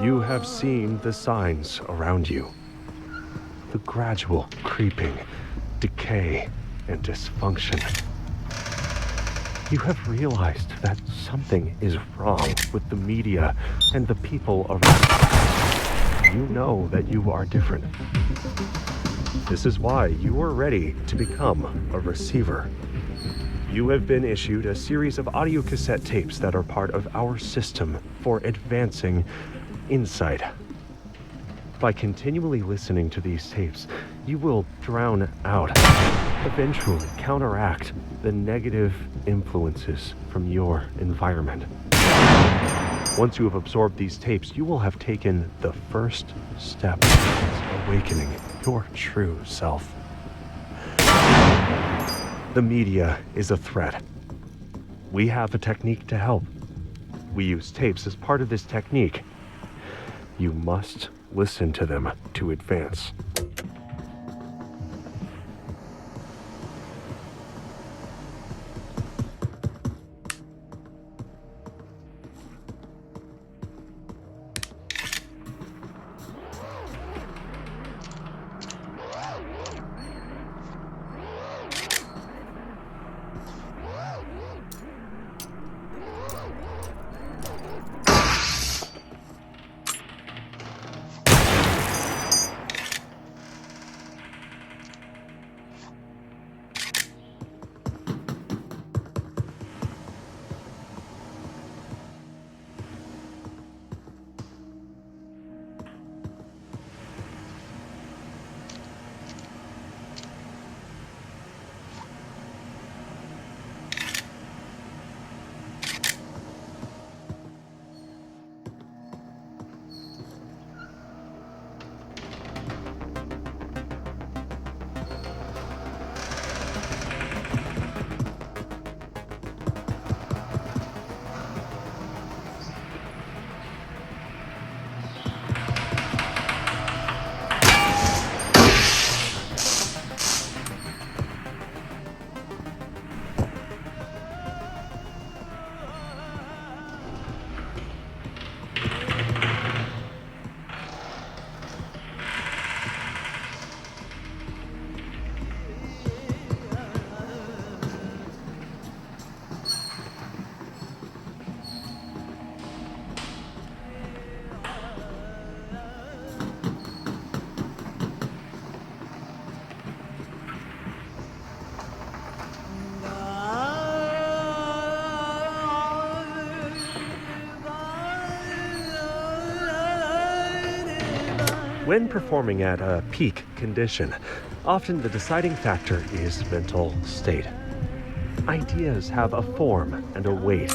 You have seen the signs around you. The gradual creeping, decay, and dysfunction. You have realized that something is wrong with the media and the people around you. You know that you are different. This is why you are ready to become a receiver. You have been issued a series of audio cassette tapes that are part of our system for advancing insight. By continually listening to these tapes, you will drown out, eventually counteract the negative influences from your environment. Once you have absorbed these tapes, you will have taken the first step towards awakening your true self. The media is a threat. We have a technique to help. We use tapes as part of this technique. You must listen to them to advance. When performing at a peak condition, often the deciding factor is mental state. Ideas have a form and a weight.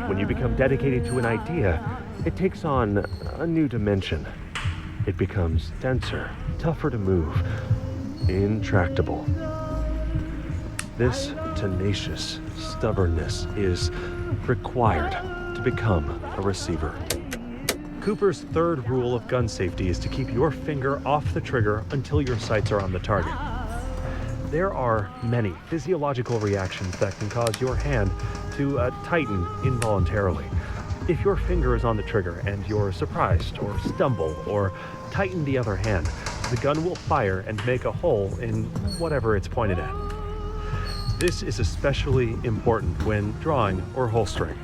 When you become dedicated to an idea, it takes on a new dimension. It becomes denser, tougher to move, intractable. This tenacious stubbornness is required to become a receiver. Cooper's third rule of gun safety is to keep your finger off the trigger until your sights are on the target. There are many physiological reactions that can cause your hand to tighten involuntarily. If your finger is on the trigger and you're surprised or stumble or tighten the other hand, the gun will fire and make a hole in whatever it's pointed at. This is especially important when drawing or holstering.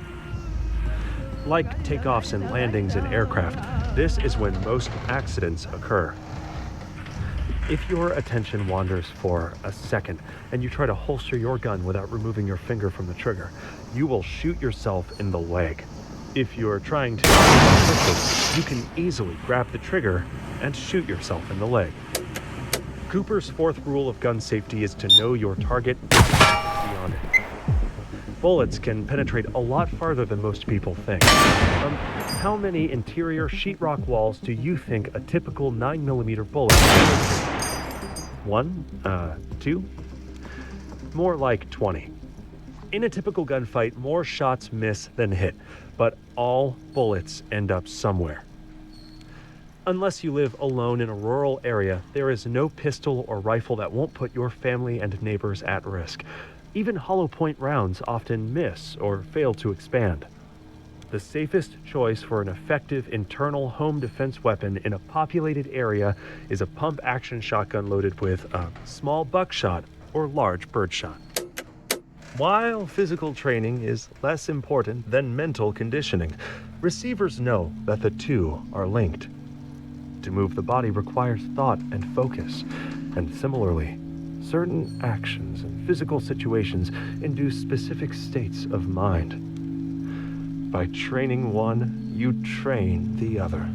Like takeoffs and landings in aircraft, this is when most accidents occur. If your attention wanders for a second and you try to holster your gun without removing your finger from the trigger, you will shoot yourself in the leg. If you're trying to quickly, you can easily grab the trigger and shoot yourself in the leg. Cooper's fourth rule of gun safety is to know your target beyond it. Bullets can penetrate a lot farther than most people think. How many interior sheetrock walls do you think a typical 9mm bullet penetrates? 1? 2? More like 20. In a typical gunfight, more shots miss than hit, but all bullets end up somewhere. Unless you live alone in a rural area, there is no pistol or rifle that won't put your family and neighbors at risk. Even hollow point rounds often miss or fail to expand. The safest choice for an effective internal home defense weapon in a populated area is a pump-action shotgun loaded with a small buckshot or large birdshot. While physical training is less important than mental conditioning, receivers know that the two are linked. To move the body requires thought and focus, and similarly, certain actions and physical situations induce specific states of mind. By training one, you train the other.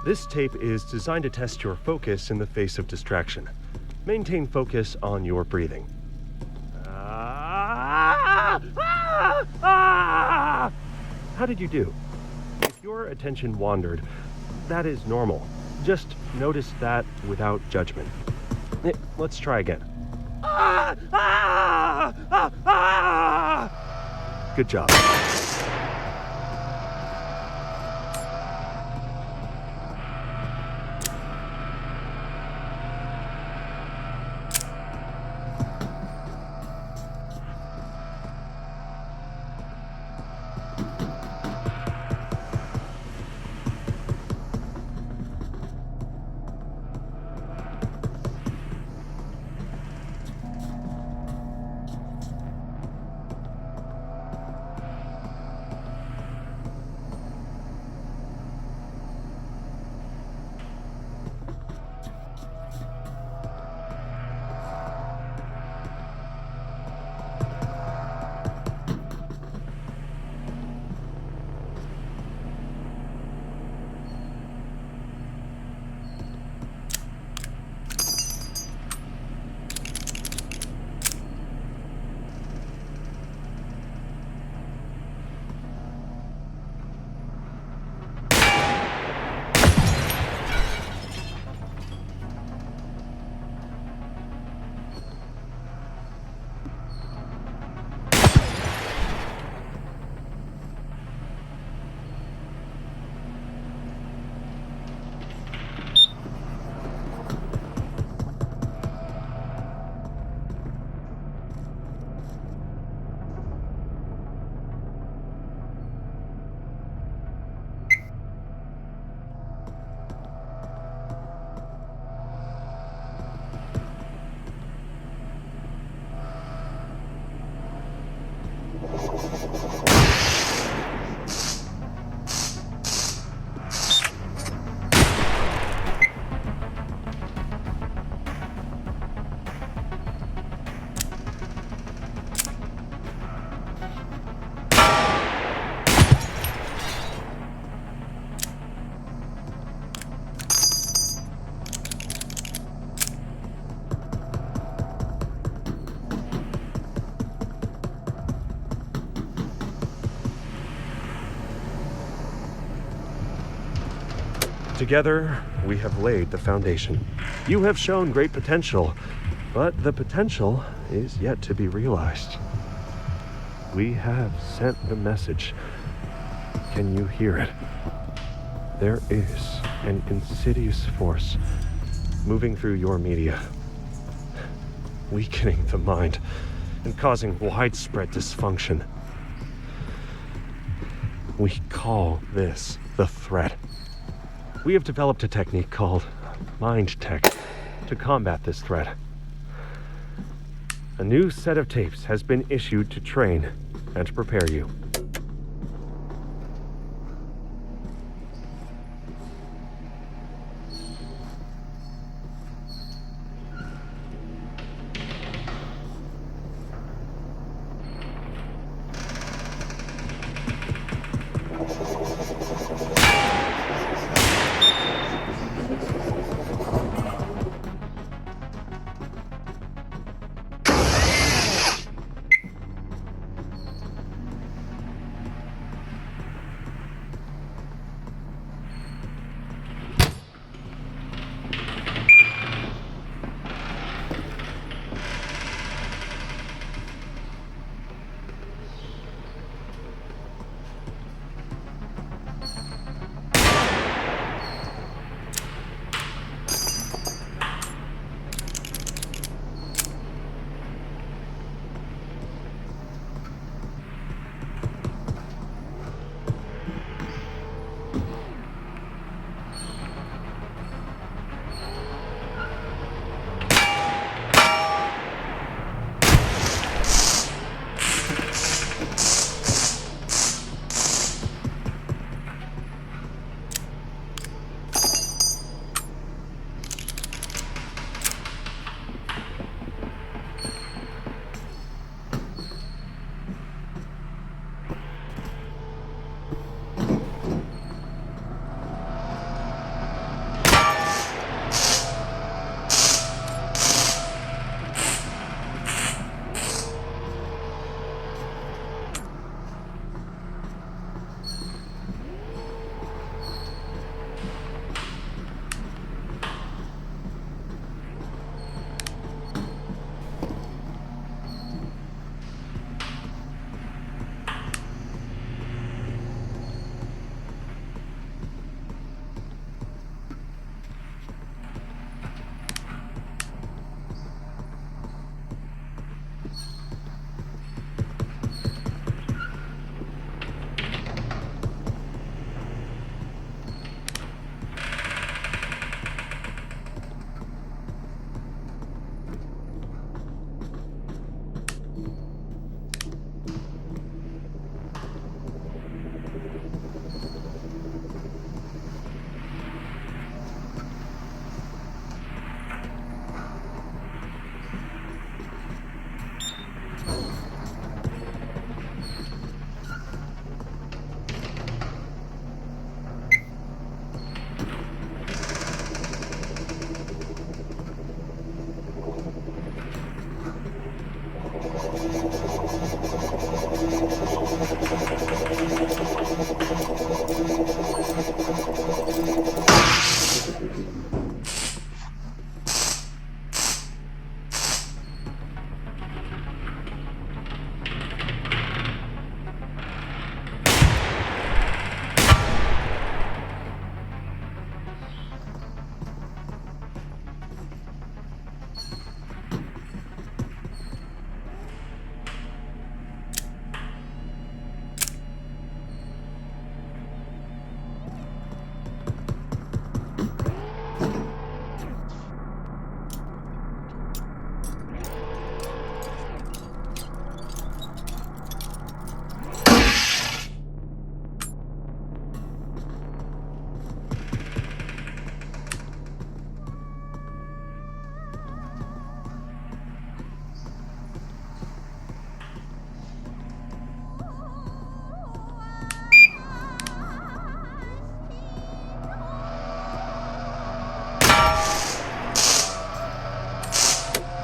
This tape is designed to test your focus in the face of distraction. Maintain focus on your breathing. How did you do? If your attention wandered, that is normal. Just notice that without judgment. Let's try again. Good job. Together, we have laid the foundation. You have shown great potential, but the potential is yet to be realized. We have sent the message. Can you hear it? There is an insidious force moving through your media, weakening the mind and causing widespread dysfunction. We call this the threat. We have developed a technique called Mind Tech to combat this threat. A new set of tapes has been issued to train and to prepare you.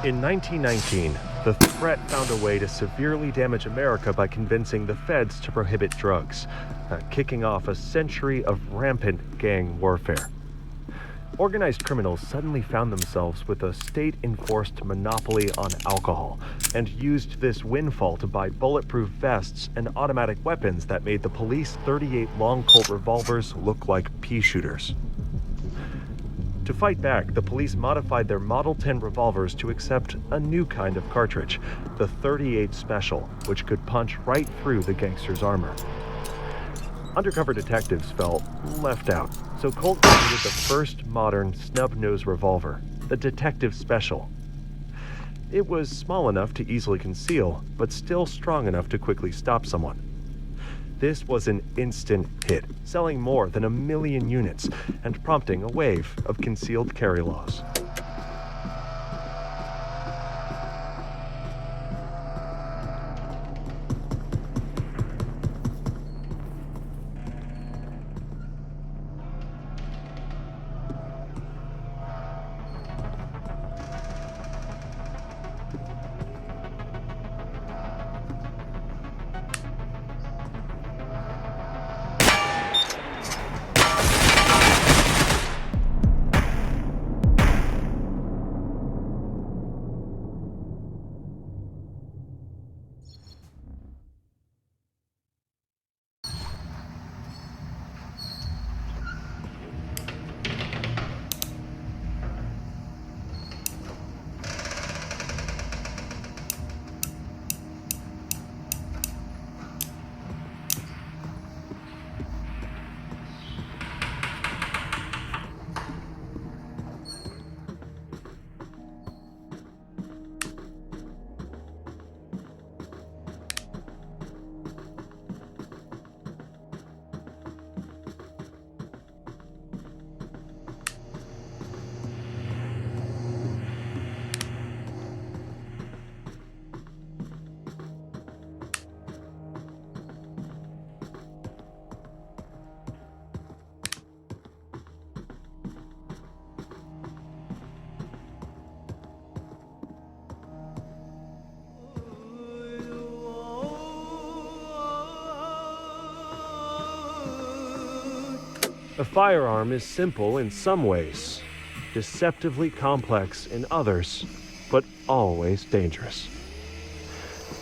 In 1919, the threat found a way to severely damage America by convincing the feds to prohibit drugs, kicking off a century of rampant gang warfare. Organized criminals suddenly found themselves with a state-enforced monopoly on alcohol and used this windfall to buy bulletproof vests and automatic weapons that made the police 38 long Colt revolvers look like pea shooters. To fight back, the police modified their Model 10 revolvers to accept a new kind of cartridge, the .38 Special, which could punch right through the gangster's armor. Undercover detectives felt left out, so Colt created the first modern snub-nose revolver, the Detective Special. It was small enough to easily conceal, but still strong enough to quickly stop someone. This was an instant hit, selling more than 1 million units and prompting a wave of concealed carry laws. A firearm is simple in some ways, deceptively complex in others, but always dangerous.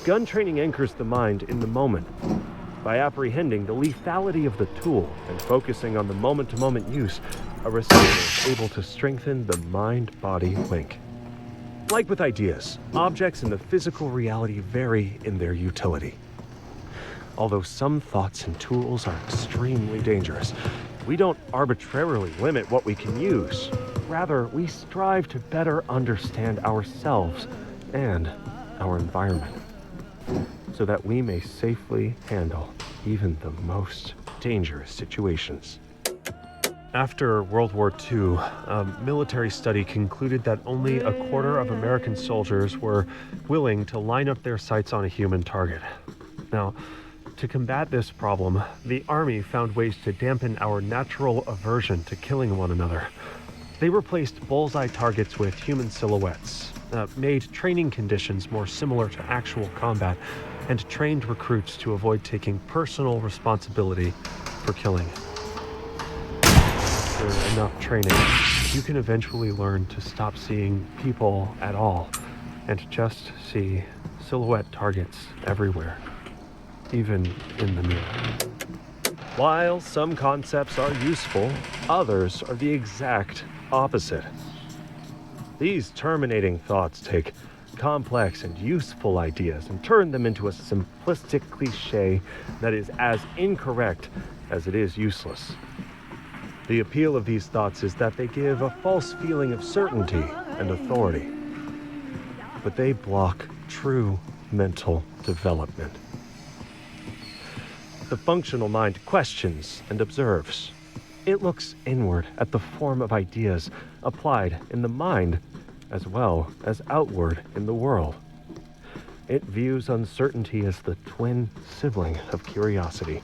Gun training anchors the mind in the moment by apprehending the lethality of the tool and focusing on the moment-to-moment use. A receiver is able to strengthen the mind-body link. Like with ideas, objects in the physical reality vary in their utility. Although some thoughts and tools are extremely dangerous, we don't arbitrarily limit what we can use. Rather, we strive to better understand ourselves and our environment, so that we may safely handle even the most dangerous situations. After World War II, a military study concluded that only a quarter of American soldiers were willing to line up their sights on a human target. Now, to combat this problem, the Army found ways to dampen our natural aversion to killing one another. They replaced bullseye targets with human silhouettes, made training conditions more similar to actual combat, and trained recruits to avoid taking personal responsibility for killing. After enough training, you can eventually learn to stop seeing people at all and just see silhouette targets everywhere, even in the mirror. While some concepts are useful, others are the exact opposite. These terminating thoughts take complex and useful ideas and turn them into a simplistic cliche that is as incorrect as it is useless. The appeal of these thoughts is that they give a false feeling of certainty and authority, but they block true mental development. The functional mind questions and observes. It looks inward at the form of ideas applied in the mind as well as outward in the world. It views uncertainty as the twin sibling of curiosity.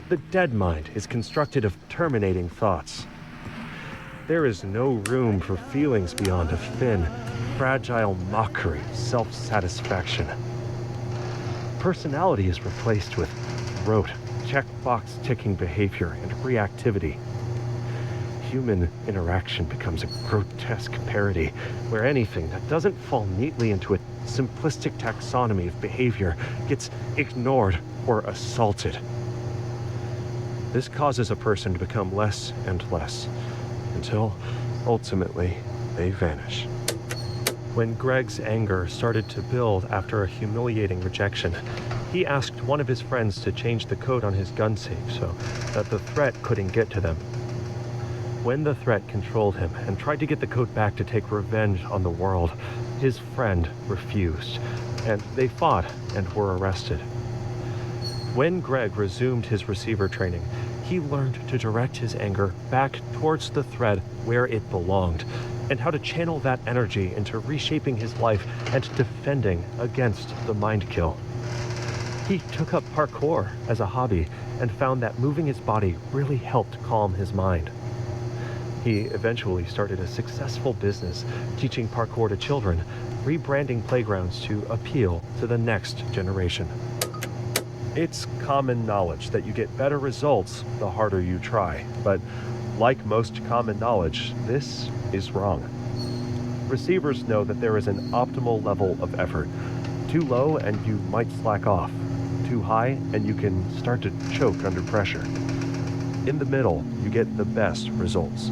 The dead mind is constructed of terminating thoughts. There is no room for feelings beyond a thin, fragile mockery of self-satisfaction. Personality is replaced with rote, checkbox-ticking behavior and reactivity. human interaction becomes a grotesque parody, where anything that doesn't fall neatly into a simplistic taxonomy of behavior gets ignored or assaulted. This causes a person to become less and less, until ultimately they vanish. When Greg's anger started to build after a humiliating rejection, he asked one of his friends to change the code on his gun safe so that the threat couldn't get to them. When the threat controlled him and tried to get the code back to take revenge on the world, his friend refused, and they fought and were arrested. When Greg resumed his receiver training, he learned to direct his anger back towards the thread where it belonged, and how to channel that energy into reshaping his life and defending against the mind kill. He took up parkour as a hobby and found that moving his body really helped calm his mind. He eventually started a successful business teaching parkour to children, rebranding playgrounds to appeal to the next generation. It's common knowledge that you get better results the harder you try, but like most common knowledge, this is wrong. Receivers know that there is an optimal level of effort. Too low and you might slack off. Too high and you can start to choke under pressure. In the middle, you get the best results.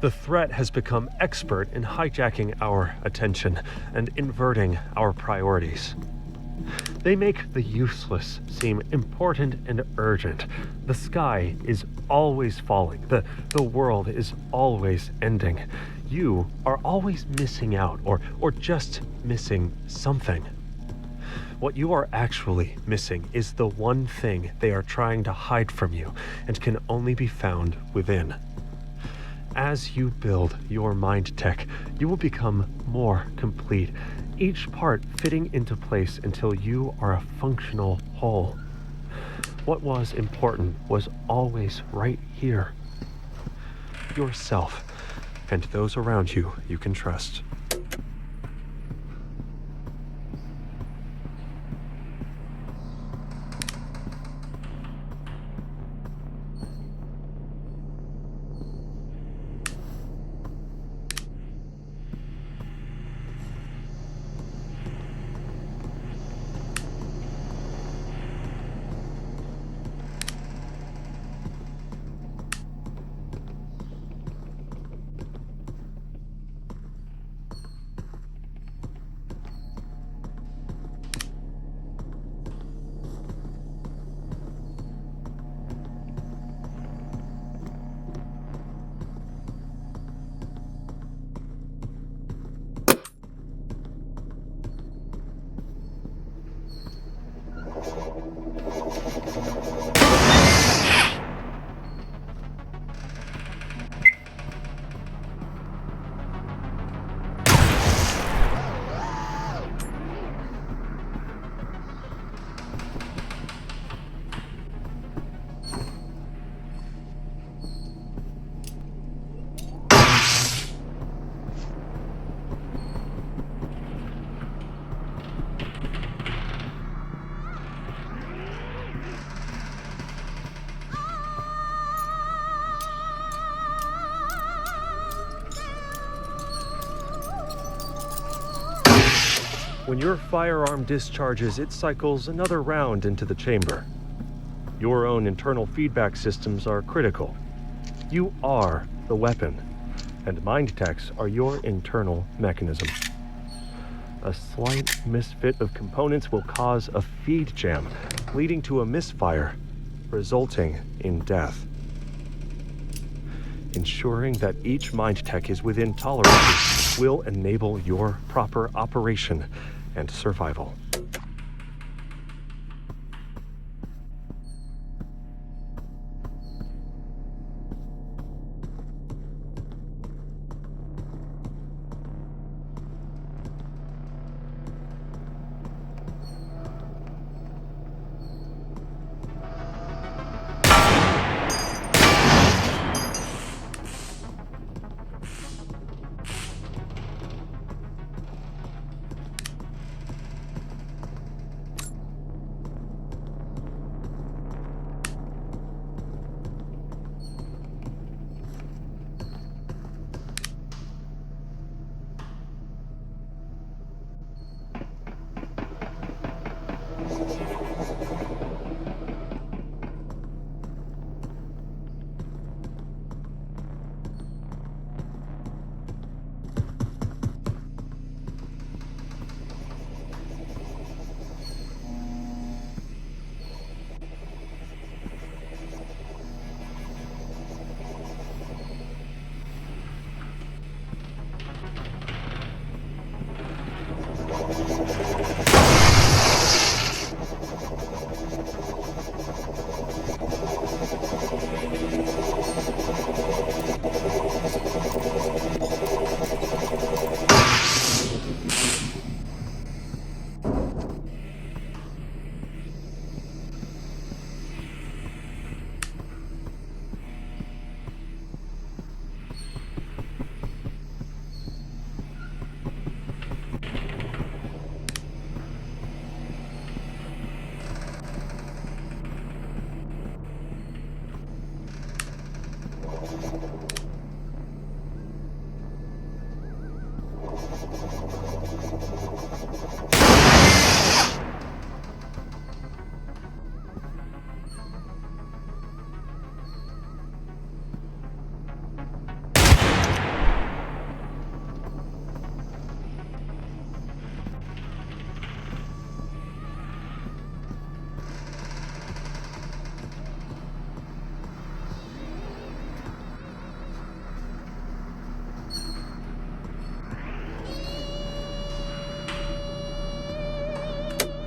The threat has become expert in hijacking our attention and inverting our priorities. They make the useless seem important and urgent. The sky is always falling. The world is always ending. You are always missing out or just missing something. What you are actually missing is the one thing they are trying to hide from you and can only be found within. As you build your mind tech, you will become more complete, each part fitting into place until you are a functional whole. What was important was always right here. Yourself and those around you can trust. When your firearm discharges, it cycles another round into the chamber. Your own internal feedback systems are critical. You are the weapon, and mind techs are your internal mechanism. A slight misfit of components will cause a feed jam, leading to a misfire, resulting in death. Ensuring that each mind tech is within tolerances will enable your proper operation and survival.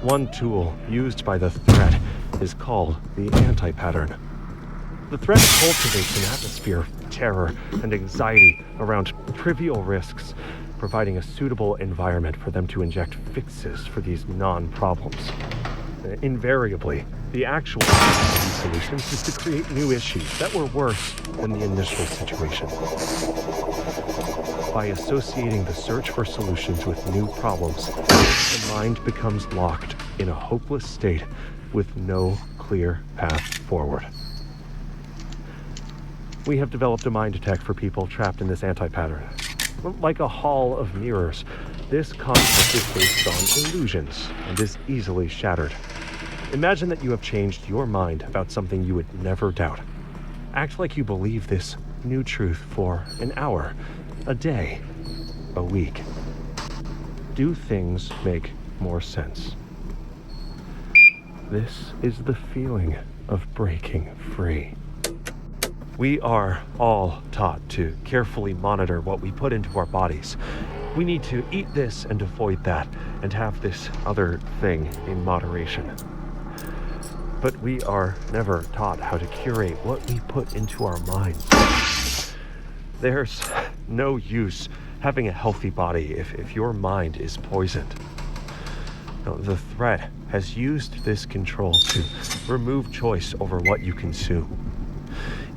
One tool used by the threat is called the anti-pattern. The threat cultivates an atmosphere of terror and anxiety around trivial risks, providing a suitable environment for them to inject fixes for these non-problems. Invariably, the actual aim of these solutions is to create new issues that were worse than the initial situation. By associating the search for solutions with new problems, the mind becomes locked in a hopeless state with no clear path forward. We have developed a mind tech for people trapped in this anti-pattern. Like a hall of mirrors, this concept is based on illusions and is easily shattered. Imagine that you have changed your mind about something you would never doubt. Act like you believe this new truth for an hour, a day, a week. Do things make more sense? This is the feeling of breaking free. We are all taught to carefully monitor what we put into our bodies. We need to eat this and avoid that, and have this other thing in moderation. But we are never taught how to curate what we put into our minds. There's no use having a healthy body if your mind is poisoned. Now, the threat has used this control to remove choice over what you consume.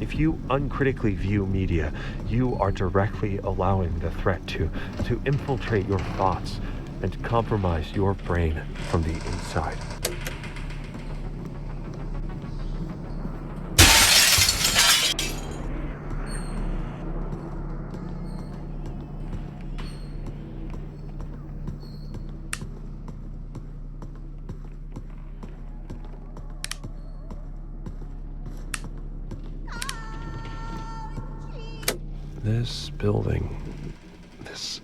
If you uncritically view media, you are directly allowing the threat to infiltrate your thoughts and compromise your brain from the inside. This building, this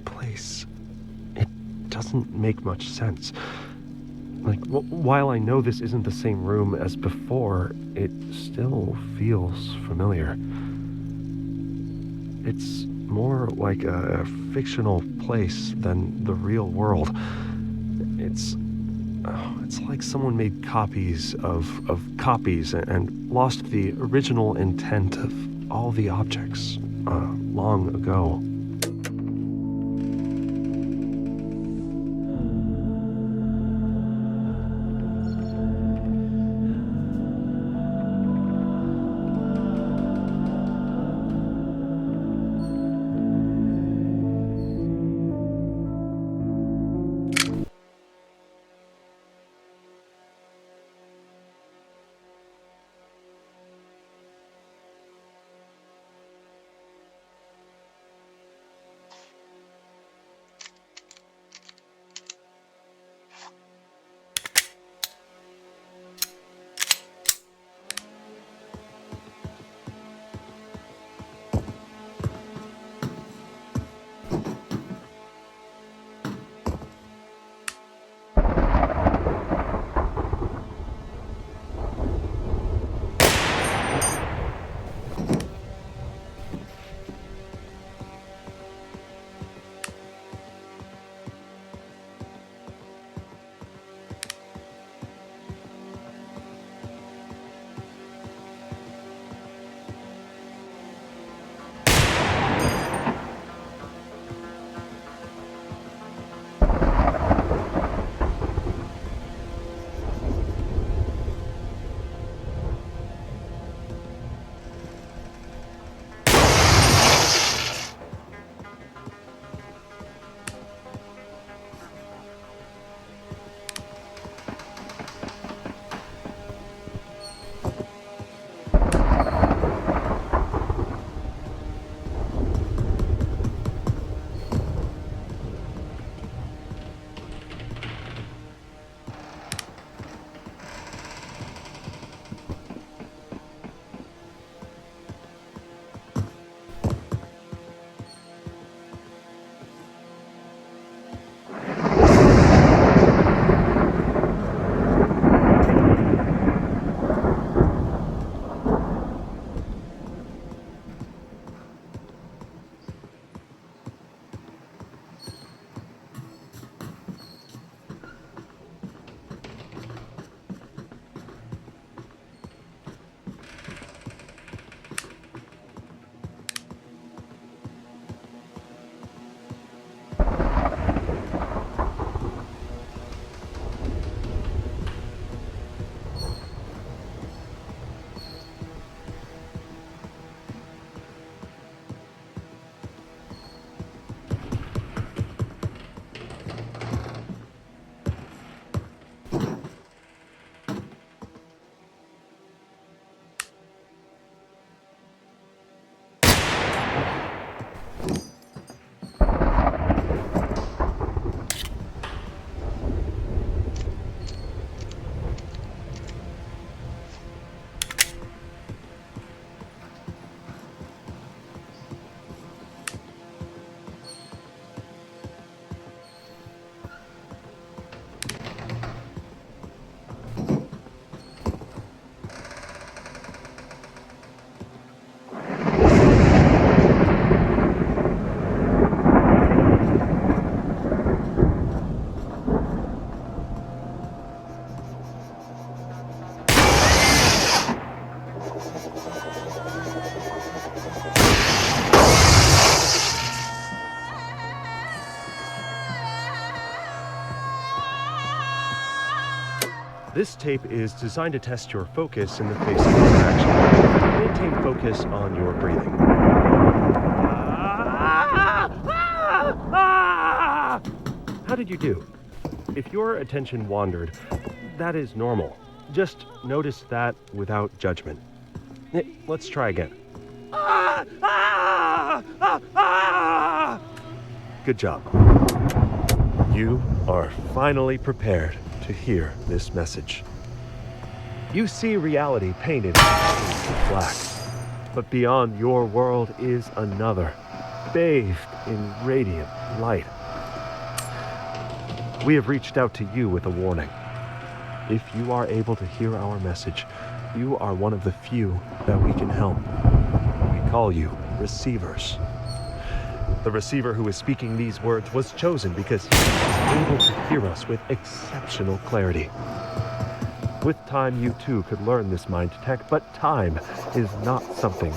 place, it doesn't make much sense. Like, while I know this isn't the same room as before, it still feels familiar. It's more like a fictional place than the real world. It's like someone made copies of copies and lost the original intent of all the objects long ago. This tape is designed to test your focus in the face of distraction. Maintain focus on your breathing. How did you do? If your attention wandered, that is normal. Just notice that without judgment. Let's try again. Good job. You are finally prepared to hear this message. You see reality painted in black, but beyond your world is another, bathed in radiant light. We have reached out to you with a warning. If you are able to hear our message, you are one of the few that we can help. We call you receivers. The receiver who is speaking these words was chosen because he was able to hear us with exceptional clarity. With time, you too could learn this mind tech, but time is not something.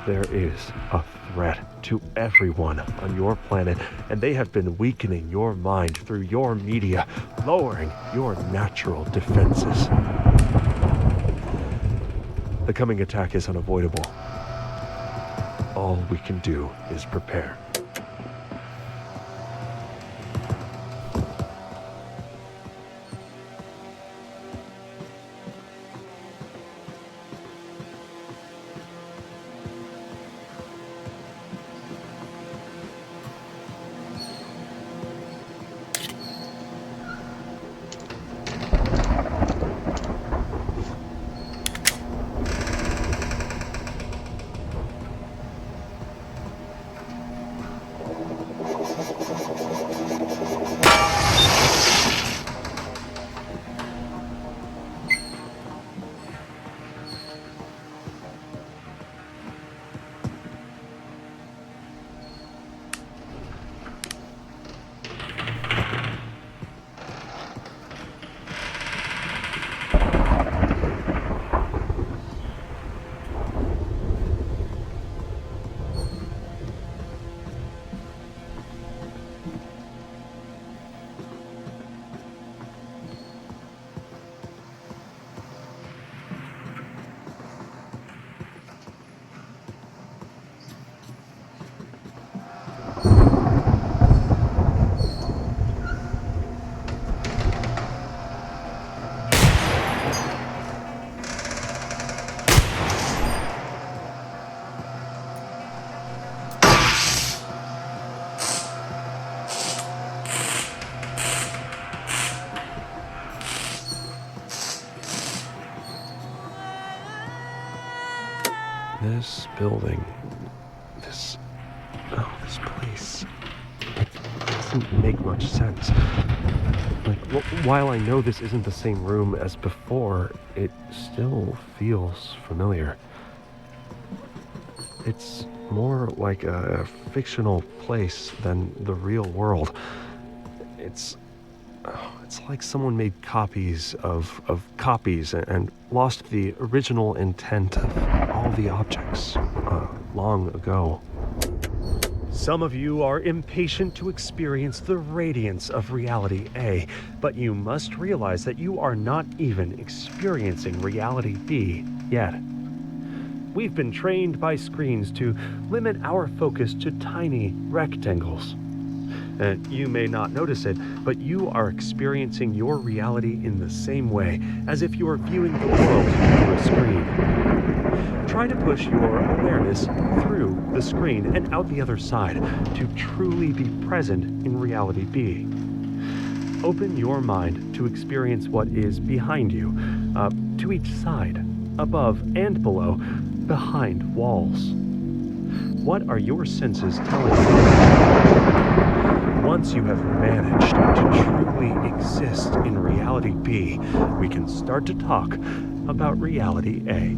There is a threat to everyone on your planet, and they have been weakening your mind through your media, lowering your natural defenses. The coming attack is unavoidable. All we can do is prepare. This building, this place, it doesn't make much sense. While I know this isn't the same room as before, it still feels familiar. It's more like a fictional place than the real world. It's like someone made copies of copies and lost the original intent of all the objects long ago. Some of you are impatient to experience the radiance of reality A, but you must realize that you are not even experiencing reality B yet. We've been trained by screens to limit our focus to tiny rectangles. You may not notice it, but you are experiencing your reality in the same way as if you are viewing the world through a screen. Try to push your awareness through the screen and out the other side to truly be present in reality B. Open your mind to experience what is behind you, to each side, above and below, behind walls. What are your senses telling you? Once you have managed to truly exist in reality B, we can start to talk about reality A.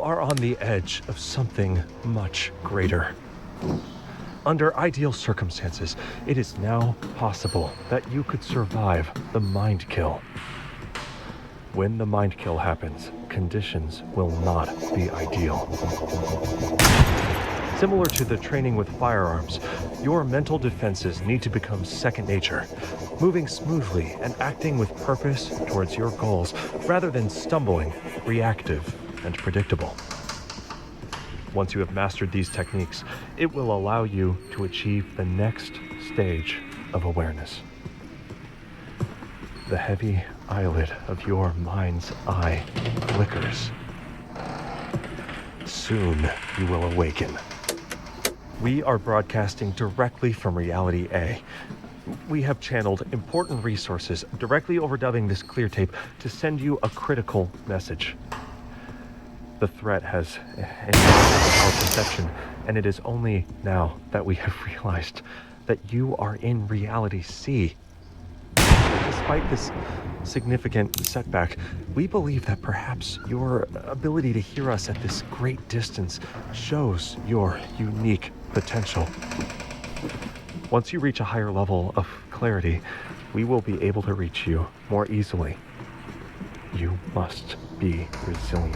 You are on the edge of something much greater. Under ideal circumstances, it is now possible that you could survive the mind kill. When the mind kill happens, conditions will not be ideal. Similar to the training with firearms, your mental defenses need to become second nature, moving smoothly and acting with purpose towards your goals rather than stumbling, reactive, and predictable. Once you have mastered these techniques, it will allow you to achieve the next stage of awareness. The heavy eyelid of your mind's eye flickers. Soon you will awaken. We are broadcasting directly from Reality A. We have channeled important resources directly overdubbing this clear tape to send you a critical message. The threat has entered our perception, and it is only now that we have realized that you are in Reality C. Despite this significant setback, we believe that perhaps your ability to hear us at this great distance shows your unique potential. Once you reach a higher level of clarity, we will be able to reach you more easily. You must be resilient.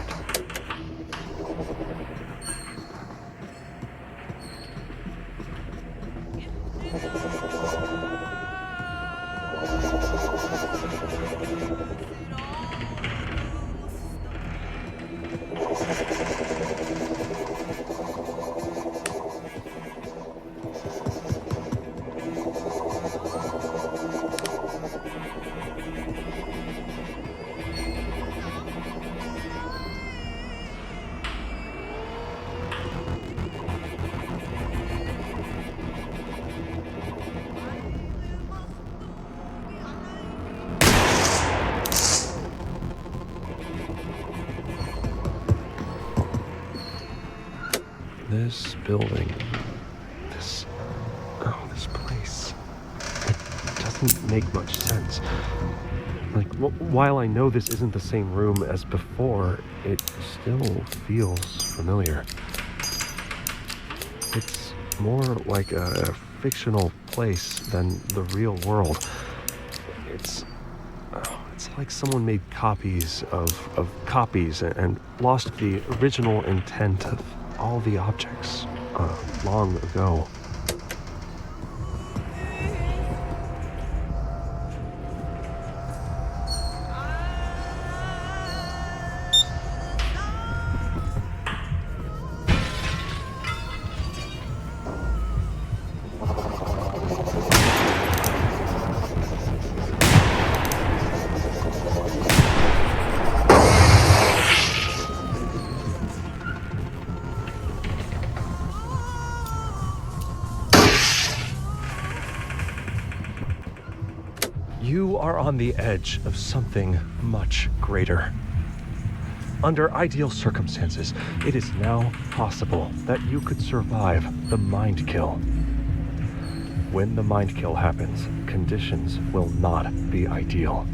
This building, this place, it doesn't make much sense. Like, while I know this isn't the same room as before, it still feels familiar. It's more like a fictional place than the real world. It's like someone made copies of copies and lost the original intent of all the objects long ago. You are on the edge of something much greater. Under ideal circumstances, it is now possible that you could survive the mind kill. When the mind kill happens, conditions will not be ideal.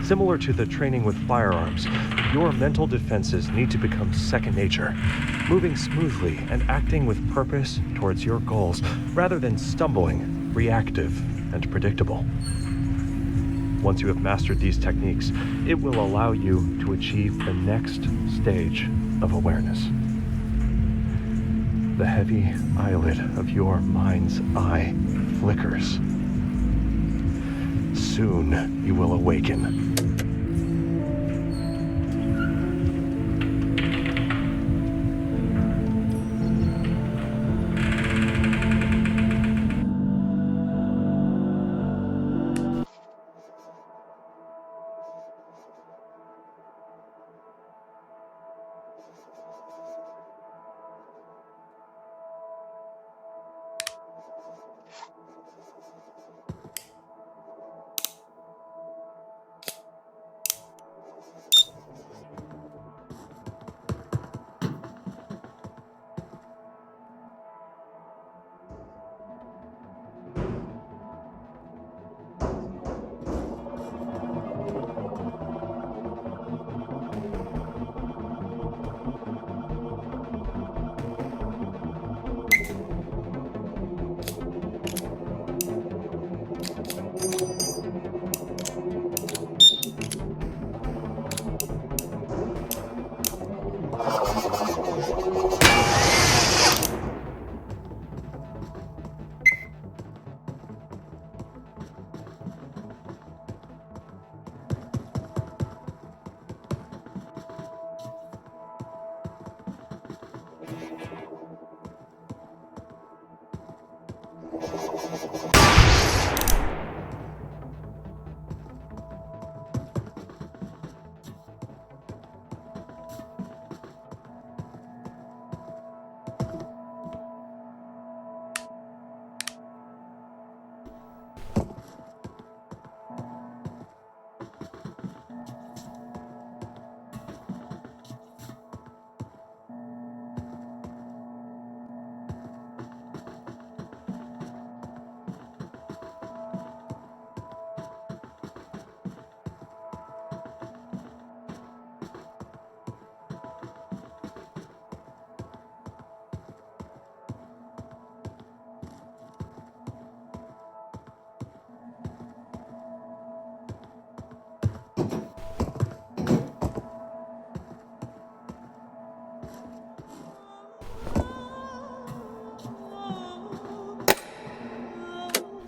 Similar to the training with firearms, your mental defenses need to become second nature, moving smoothly and acting with purpose towards your goals rather than stumbling, reactive, and predictable. Once you have mastered these techniques, it will allow you to achieve the next stage of awareness. The heavy eyelid of your mind's eye flickers. Soon you will awaken.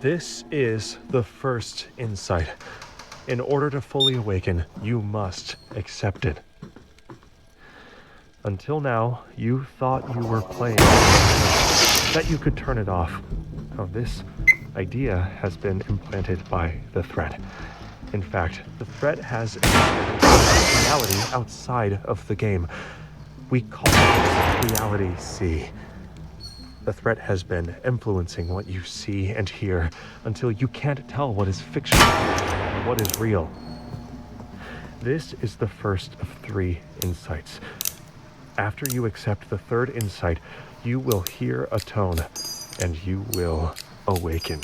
This is the first insight. In order to fully awaken, you must accept it. Until now, you thought you were playing, that you could turn it off. Now, this idea has been implanted by the threat. In fact, the threat has a reality outside of the game. We call it Reality C. The threat has been influencing what you see and hear until you can't tell what is fictional and what is real. This is the first of 3 insights. After you accept the third insight, you will hear a tone and you will awaken.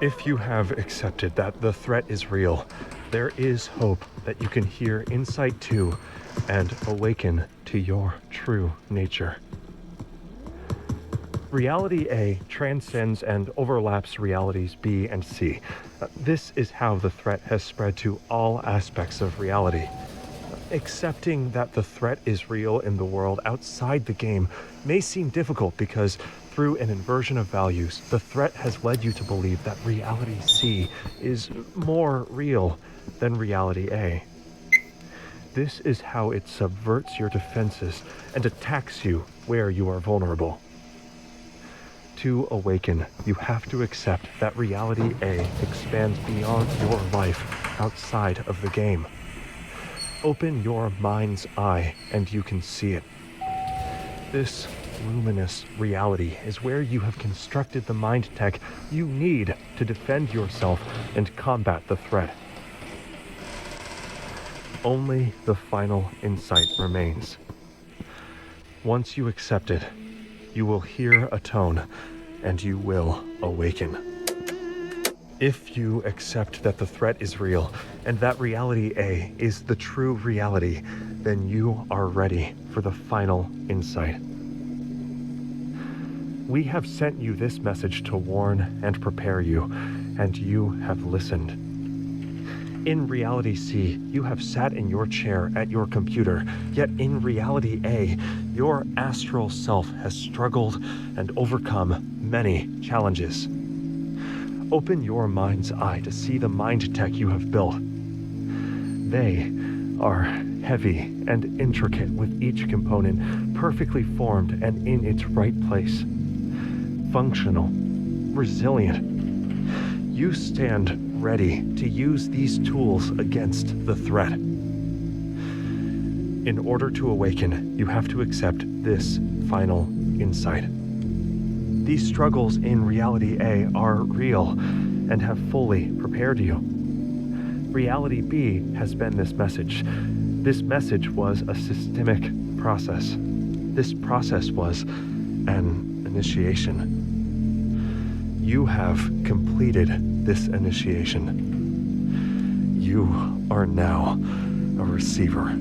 If you have accepted that the threat is real, there is hope that you can hear Insight 2 and awaken to your true nature. Reality A transcends and overlaps realities B and C. This is how the threat has spread to all aspects of reality. Accepting that the threat is real in the world outside the game may seem difficult because through an inversion of values, the threat has led you to believe that reality C is more real than reality A. This is how it subverts your defenses and attacks you where you are vulnerable. To awaken, you have to accept that reality A expands beyond your life outside of the game. Open your mind's eye and you can see it. This luminous reality is where you have constructed the mind tech you need to defend yourself and combat the threat. Only the final insight remains. Once you accept it, you will hear a tone and you will awaken. If you accept that the threat is real and that reality A is the true reality, then you are ready for the final insight. We have sent you this message to warn and prepare you, and you have listened. In reality C, you have sat in your chair at your computer, yet in reality A, your astral self has struggled and overcome many challenges. Open your mind's eye to see the mind tech you have built. They are heavy and intricate, with each component perfectly formed and in its right place. Functional, resilient. You stand ready to use these tools against the threat. In order to awaken, you have to accept this final insight. These struggles in reality A are real and have fully prepared you. Reality B has been this message. This message was a systemic process. This process was an initiation. You have completed this initiation. You are now a receiver.